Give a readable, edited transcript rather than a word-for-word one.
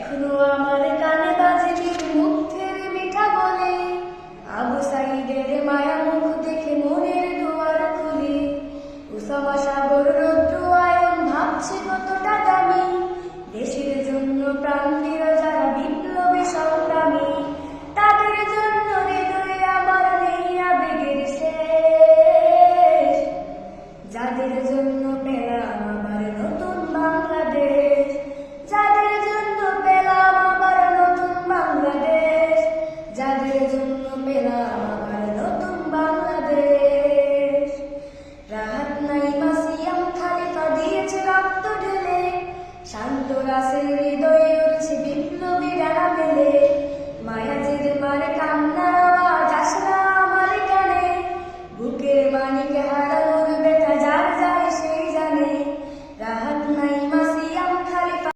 এখনো আমার কানে বাজে বীর মুগ্ধের মিঠা বলে, আবু সাঈদের মায়া মুখ দেখে মনের দুয়ার খুলে। উসামা সাগর রৌদ্র আয়ন ভাবছে কতটা দামি, দেশের জন্য প্রাণ দিল যারা বিপ্লবী সংগ্রামী। তাদের জন্য হৃদয়ে আমার নেই আবেগের শেষ, যাদের জন্য পেলাম আমার নতুন বাংলাদেশ, যাদের জন্য পেলাম আমার নতুন বাংলাদেশ, যাদের জন্য পেলাম আমার নতুন বাংলাদেশ। রাহাত নাইমা সিয়াম খালিফা দিয়েছে রক্ত ঢেলে, শান্ত রাসেল হৃদয়ে উঠছে বিপ্লবী ডানা মেলে। মায়াজির মার কান্না